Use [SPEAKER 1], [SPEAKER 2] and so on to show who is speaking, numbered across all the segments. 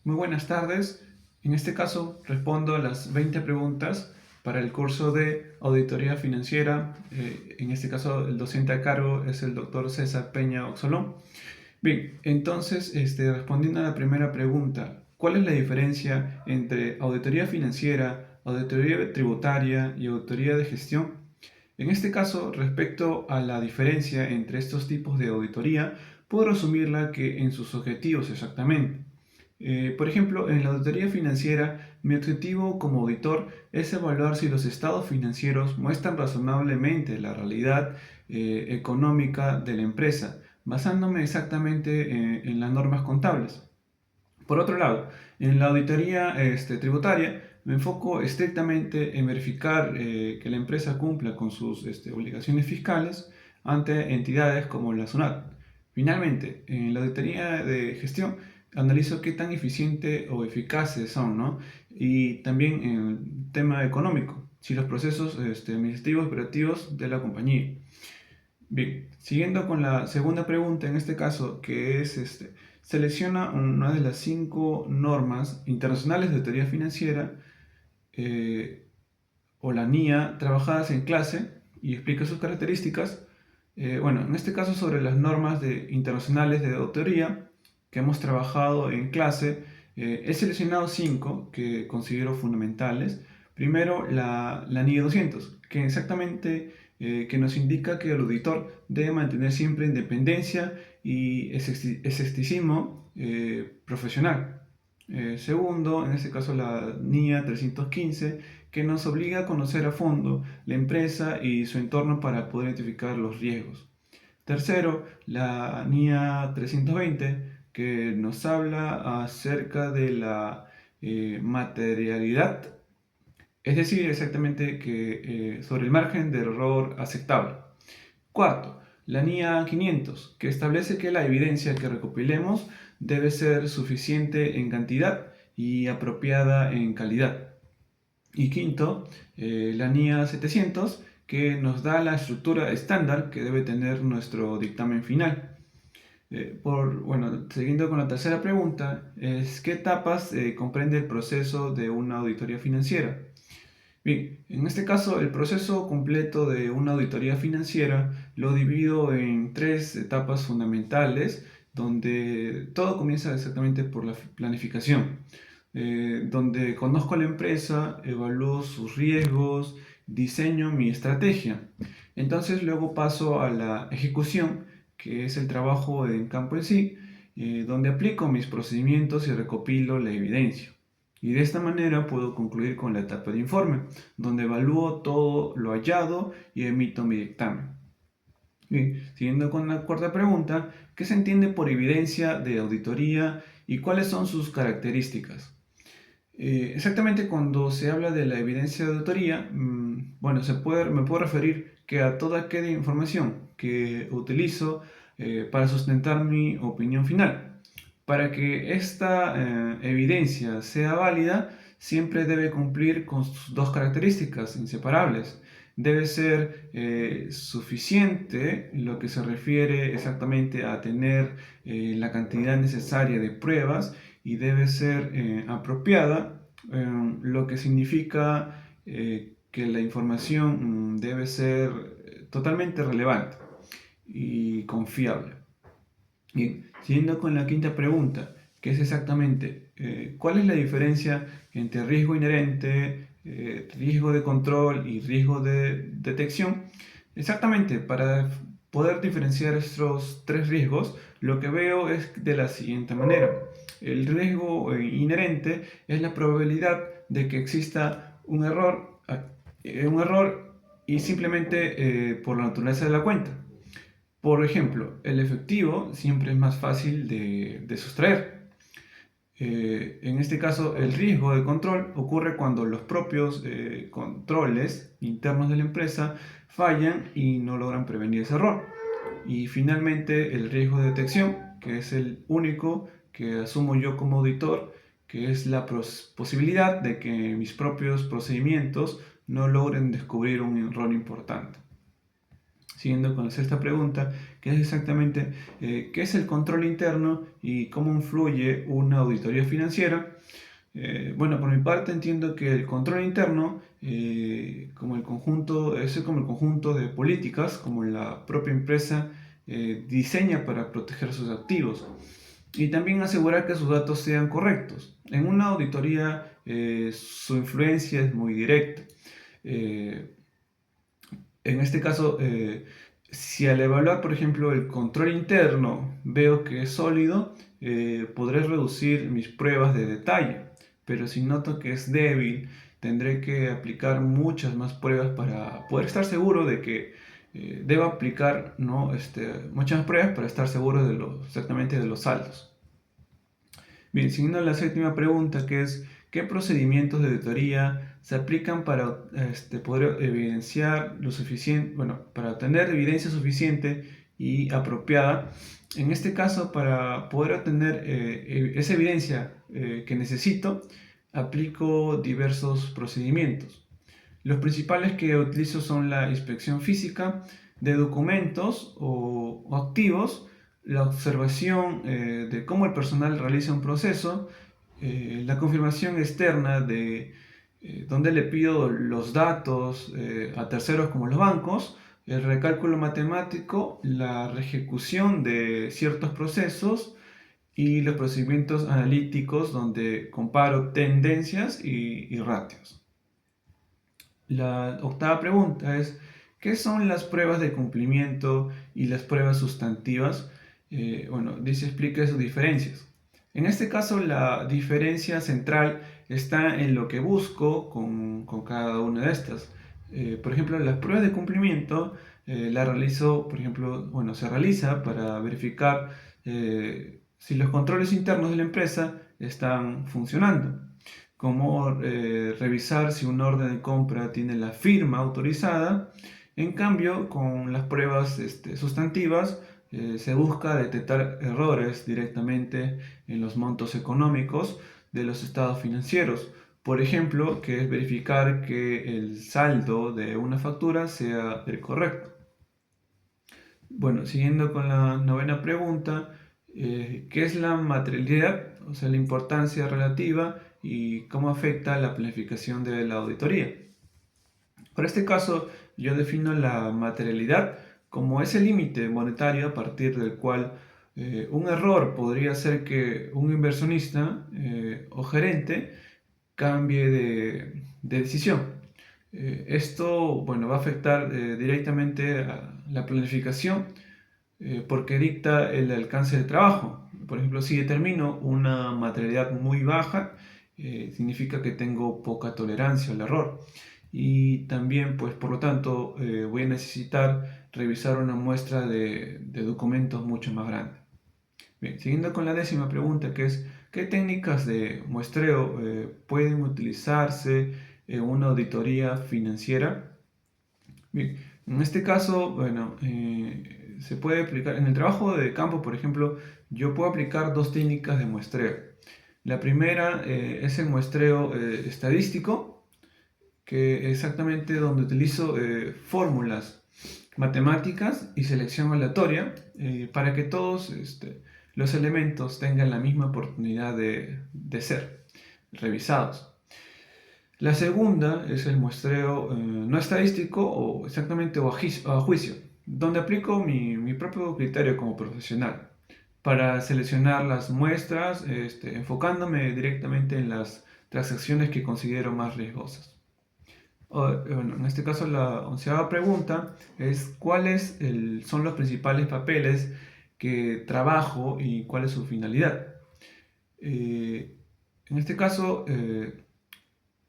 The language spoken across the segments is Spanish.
[SPEAKER 1] Muy buenas tardes. En este caso respondo a las 20 preguntas para el curso de Auditoría Financiera. En este caso el docente a cargo es el doctor César Peña Oxolón. Bien, entonces respondiendo a la primera pregunta, ¿cuál es la diferencia entre auditoría financiera, auditoría tributaria y auditoría de gestión? En este caso, respecto a la diferencia entre estos tipos de auditoría, puedo resumirla que en sus objetivos exactamente. Por ejemplo, en la auditoría financiera, mi objetivo como auditor es evaluar si los estados financieros muestran razonablemente la realidad económica de la empresa, basándome exactamente en las normas contables. Por otro lado, en la auditoría tributaria me enfoco estrictamente en verificar que la empresa cumpla con sus obligaciones fiscales ante entidades como la SUNAT. Finalmente, en la auditoría de gestión analizo qué tan eficiente o eficaces son, ¿no? Y también en el tema económico, si los procesos administrativos operativos de la compañía. Bien, siguiendo con la segunda pregunta, en este caso, que es selecciona una de las 5 normas internacionales de teoría financiera eh, o la NIA trabajadas en clase y explica sus características. Bueno, en este caso sobre las normas internacionales de auditoría que hemos trabajado en clase, he seleccionado 5 que considero fundamentales. Primero, la NIA 200, que exactamente que nos indica que el auditor debe mantener siempre independencia y escepticismo profesional. Segundo, en este caso la NIA 315, que nos obliga a conocer a fondo la empresa y su entorno para poder identificar los riesgos. Tercero, la NIA 320, que nos habla acerca de la materialidad, es decir, exactamente que sobre el margen de error aceptable. Cuarto, la NIA 500, que establece que la evidencia que recopilemos debe ser suficiente en cantidad y apropiada en calidad. Y quinto, la NIA 700, que nos da la estructura estándar que debe tener nuestro dictamen final. Bueno, siguiendo con la tercera pregunta, es ¿qué etapas comprende el proceso de una auditoría financiera? Bien, en este caso el proceso completo de una auditoría financiera lo divido en 3 etapas fundamentales, donde todo comienza exactamente por la planificación, donde conozco a la empresa, evalúo sus riesgos, diseño mi estrategia. Entonces luego paso a la ejecución, que es el trabajo en campo en sí, donde aplico mis procedimientos y recopilo la evidencia. Y de esta manera puedo concluir con la etapa de informe, donde evalúo todo lo hallado y emito mi dictamen. Bien, siguiendo con la cuarta pregunta, ¿qué se entiende por evidencia de auditoría y cuáles son sus características? Exactamente cuando se habla de la evidencia de auditoría, bueno, me puedo referir que a toda aquella información que utilizo para sustentar mi opinión final. Para que esta evidencia sea válida, siempre debe cumplir con sus 2 características inseparables. Debe ser suficiente en lo que se refiere exactamente a tener la cantidad necesaria de pruebas y debe ser apropiada, lo que significa que la información debe ser totalmente relevante y confiable. Bien, siguiendo con la quinta pregunta, que es exactamente, ¿cuál es la diferencia entre riesgo inherente, riesgo de control y riesgo de detección? Exactamente, para poder diferenciar estos 3 riesgos, lo que veo es de la siguiente manera. El riesgo inherente es la probabilidad de que exista un error y simplemente por la naturaleza de la cuenta. Por ejemplo, el efectivo siempre es más fácil de sustraer. En este caso, el riesgo de control ocurre cuando los propios controles internos de la empresa fallan y no logran prevenir ese error. Y finalmente, el riesgo de detección, que es el único que asumo yo como auditor, que es la posibilidad de que mis propios procedimientos no logren descubrir un error importante. Siguiendo con la sexta pregunta, que es exactamente qué es el control interno y cómo influye una auditoría financiera. Bueno, por mi parte entiendo que el control interno, es como el conjunto de políticas como la propia empresa diseña para proteger sus activos y también asegurar que sus datos sean correctos. En una auditoría su influencia es muy directa. Eh, en este caso, si al evaluar, por ejemplo, el control interno veo que es sólido, podré reducir mis pruebas de detalle, pero si noto que es débil, tendré que aplicar muchas más pruebas para poder estar seguro de que debo aplicar, ¿no? Muchas más pruebas para estar seguro de exactamente de los saldos. Bien, siguiendo la séptima pregunta, que es ¿qué procedimientos de auditoría se aplican para poder evidenciar lo suficiente, bueno, para obtener evidencia suficiente y apropiada? En este caso, para poder obtener esa evidencia que necesito, aplico diversos procedimientos. Los principales que utilizo son la inspección física de documentos o activos, la observación de cómo el personal realiza un proceso, la confirmación externa de donde le pido los datos a terceros como los bancos, el recálculo matemático, la reejecución de ciertos procesos y los procedimientos analíticos donde comparo tendencias y ratios. La octava pregunta es, ¿qué son las pruebas de cumplimiento y las pruebas sustantivas? Bueno, dice explica sus diferencias. En este caso, la diferencia central está en lo que busco con cada una de estas. Por ejemplo, las pruebas de cumplimiento la realizo, por ejemplo, bueno, se realiza para verificar si los controles internos de la empresa están funcionando, como revisar si un orden de compra tiene la firma autorizada. En cambio, con las pruebas sustantivas se busca detectar errores directamente en los montos económicos de los estados financieros. Por ejemplo, que es verificar que el saldo de una factura sea el correcto. Bueno, siguiendo con la novena pregunta, ¿qué es la materialidad? O sea, la importancia relativa y cómo afecta la planificación de la auditoría. Para este caso, yo defino la materialidad como ese límite monetario a partir del cual un error podría hacer que un inversionista o gerente cambie de decisión. Esto, bueno, va a afectar directamente a la planificación porque dicta el alcance del trabajo. Por ejemplo, si determino una materialidad muy baja, significa que tengo poca tolerancia al error. Y también, pues, por lo tanto, voy a necesitar revisar una muestra de documentos mucho más grande. Bien, siguiendo con la décima pregunta, que es, ¿qué técnicas de muestreo pueden utilizarse en una auditoría financiera? Bien, en este caso, bueno, se puede aplicar, en el trabajo de campo, por ejemplo, yo puedo aplicar dos técnicas de muestreo. La primera es el muestreo estadístico, que exactamente donde utilizo fórmulas matemáticas y selección aleatoria para que todos los elementos tengan la misma oportunidad de ser revisados. La segunda es el muestreo no estadístico o exactamente a juicio, donde aplico mi propio criterio como profesional para seleccionar las muestras, enfocándome directamente en las transacciones que considero más riesgosas. Bueno, en este caso la onceava pregunta es son los principales papeles que trabajo y cuál es su finalidad. Eh, en este caso,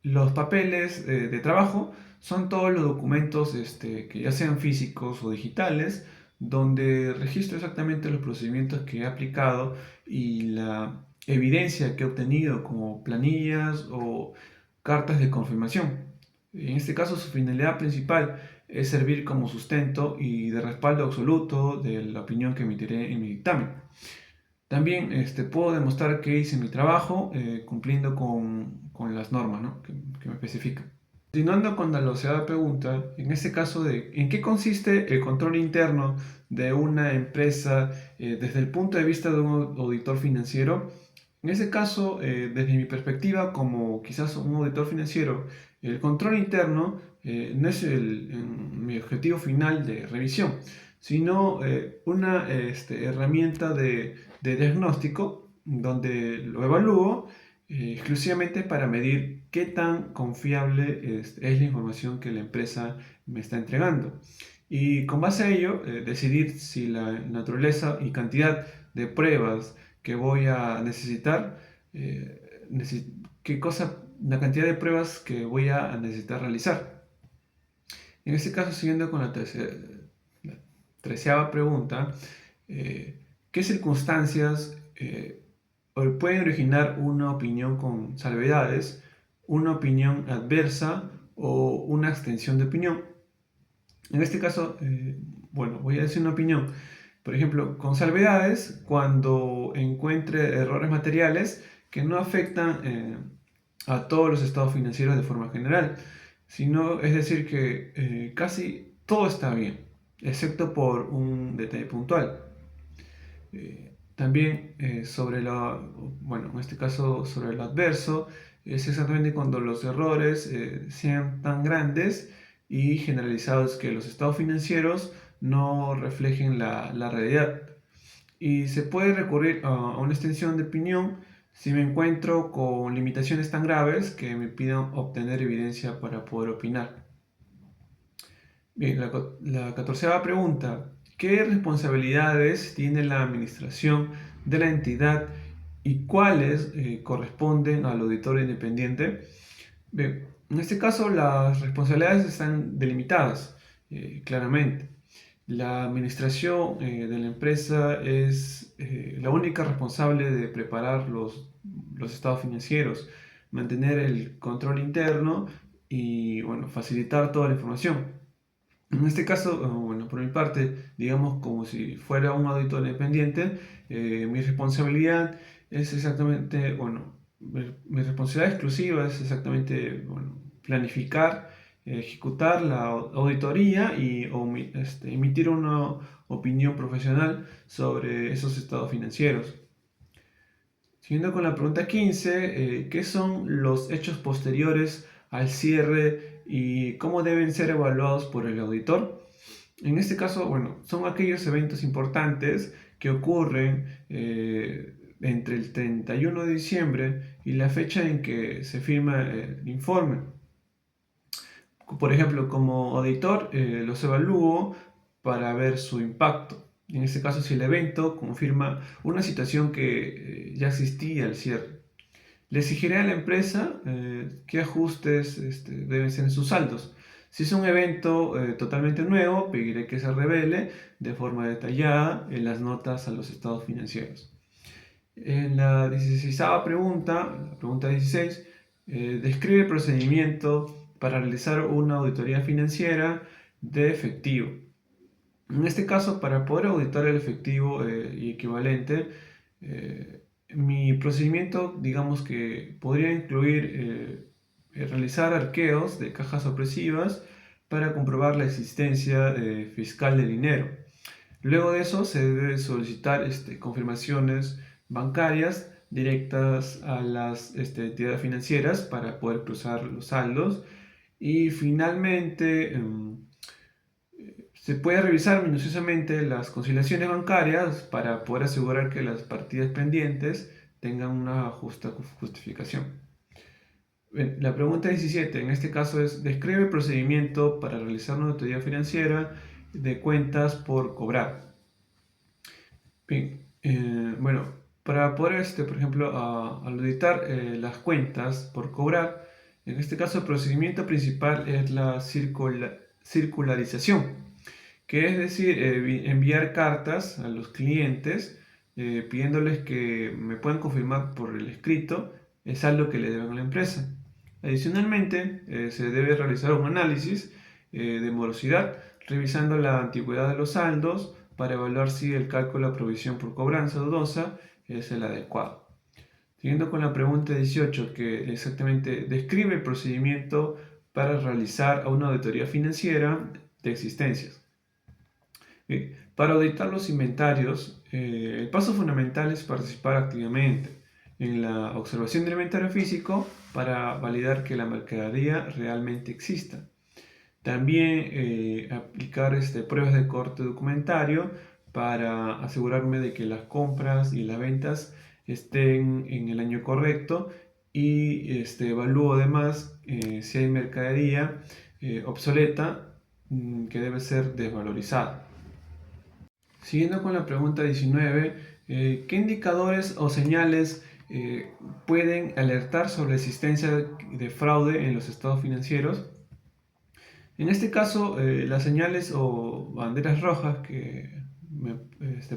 [SPEAKER 1] los papeles de trabajo son todos los documentos que ya sean físicos o digitales, donde registro exactamente los procedimientos que he aplicado y la evidencia que he obtenido como planillas o cartas de confirmación. En este caso, su finalidad principal es servir como sustento y de respaldo absoluto de la opinión que emitiré en mi dictamen. También puedo demostrar que hice mi trabajo cumpliendo con las normas, ¿no? que me especifican. Continuando con la doceava pregunta, en este caso de ¿en qué consiste el control interno de una empresa desde el punto de vista de un auditor financiero? En ese caso, desde mi perspectiva como quizás un auditor financiero, el control interno no es mi objetivo final de revisión, sino una herramienta de diagnóstico donde lo evalúo exclusivamente para medir qué tan confiable es la información que la empresa me está entregando. Y con base a ello, decidir si la naturaleza y cantidad de pruebas que voy a necesitar, qué cosa, la cantidad de pruebas que voy a necesitar realizar. En este caso, siguiendo con la treceava pregunta, ¿qué circunstancias pueden originar una opinión con salvedades, una opinión adversa o una extensión de opinión? En este caso, bueno, voy a decir una opinión. Por ejemplo, con salvedades, cuando encuentre errores materiales que no afectan a todos los estados financieros de forma general, sino es decir que casi todo está bien, excepto por un detalle puntual. También bueno, en este caso sobre lo adverso, es exactamente cuando los errores sean tan grandes y generalizados que los estados financieros no reflejen la realidad. Y se puede recurrir a una extensión de opinión si me encuentro con limitaciones tan graves que me pidan obtener evidencia para poder opinar. Bien, la catorceava pregunta. ¿Qué responsabilidades tiene la administración de la entidad y cuáles corresponden al auditor independiente? Bien, en este caso las responsabilidades están delimitadas claramente. La administración de la empresa es la única responsable de preparar los estados financieros, mantener el control interno y bueno, facilitar toda la información. En este caso, bueno, por mi parte, digamos como si fuera un auditor independiente, mi responsabilidad es exactamente, bueno, mi responsabilidad exclusiva es exactamente, bueno, planificar, ejecutar la auditoría y emitir una opinión profesional sobre esos estados financieros. Siguiendo con la pregunta 15, ¿qué son los hechos posteriores al cierre y cómo deben ser evaluados por el auditor? En este caso, bueno, son aquellos eventos importantes que ocurren entre el 31 de diciembre y la fecha en que se firma el informe. Por ejemplo, como auditor, los evalúo para ver su impacto. En este caso, si el evento confirma una situación que ya existía al cierre. Le exigiré a la empresa qué ajustes deben ser en sus saldos. Si es un evento totalmente nuevo, pediré que se revele de forma detallada en las notas a los estados financieros. En la 16ª pregunta, la pregunta 16, describe el procedimiento para realizar una auditoría financiera de efectivo. En este caso, para poder auditar el efectivo y equivalente, mi procedimiento, digamos que podría incluir realizar arqueos de cajas sorpresivas para comprobar la existencia fiscal del dinero. Luego de eso, se debe solicitar confirmaciones bancarias directas a las entidades financieras para poder cruzar los saldos. Y finalmente, se puede revisar minuciosamente las conciliaciones bancarias para poder asegurar que las partidas pendientes tengan una justa justificación. Bien, la pregunta 17 en este caso es, describe el procedimiento para realizar una auditoría financiera de cuentas por cobrar. Bien, bueno, para poder, por ejemplo, auditar las cuentas por cobrar, en este caso el procedimiento principal es la circularización, que es decir, enviar cartas a los clientes pidiéndoles que me puedan confirmar por el escrito el saldo que le deben a la empresa. Adicionalmente, se debe realizar un análisis de morosidad, revisando la antigüedad de los saldos para evaluar si el cálculo de provisión por cobranza dudosa es el adecuado. Siguiendo con la pregunta 18, que exactamente describe el procedimiento para realizar una auditoría financiera de existencias. Para auditar los inventarios, el paso fundamental es participar activamente en la observación del inventario físico para validar que la mercadería realmente exista. También aplicar pruebas de corte documentario para asegurarme de que las compras y las ventas estén en el año correcto y evalúo además si hay mercadería obsoleta que debe ser desvalorizada. Siguiendo con la pregunta 19, ¿qué indicadores o señales pueden alertar sobre la existencia de fraude en los estados financieros? En este caso, las señales o banderas rojas que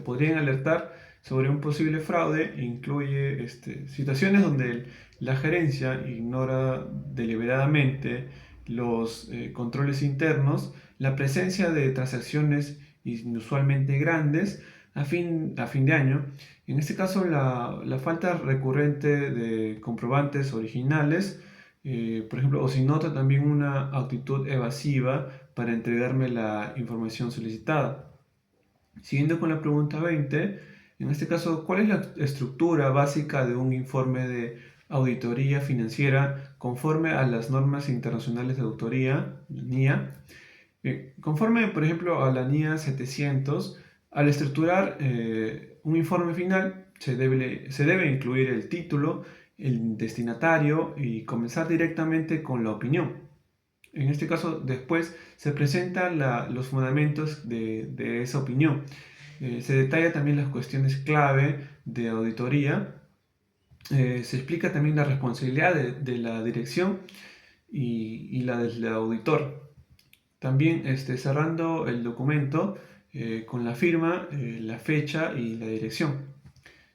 [SPEAKER 1] podrían alertar sobre un posible fraude incluye situaciones donde la gerencia ignora deliberadamente los controles internos, la presencia de transacciones inusualmente grandes a fin de año. En este caso, la falta recurrente de comprobantes originales, por ejemplo, o si nota también una actitud evasiva para entregarme la información solicitada. Siguiendo con la pregunta 20, en este caso, ¿cuál es la estructura básica de un informe de auditoría financiera conforme a las normas internacionales de auditoría, NIA? Conforme, por ejemplo, a la NIA 700, al estructurar un informe final, se debe incluir el título, el destinatario y comenzar directamente con la opinión. En este caso, después se presentan los fundamentos de esa opinión. Se detalla también las cuestiones clave de auditoría. Se explica también la responsabilidad de la dirección y la del auditor. También cerrando el documento con la firma, la fecha y la dirección,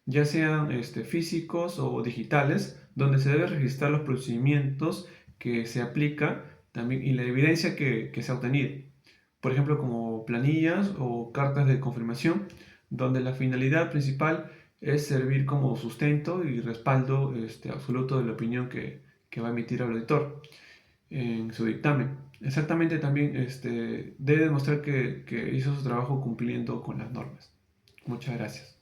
[SPEAKER 1] ya sean físicos o digitales, donde se debe registrar los procedimientos que se aplica también y la evidencia que se ha obtenido. Por ejemplo, como planillas o cartas de confirmación, donde la finalidad principal es servir como sustento y respaldo absoluto de la opinión que va a emitir el auditor en su dictamen. Exactamente también debe demostrar que hizo su trabajo cumpliendo con las normas. Muchas gracias.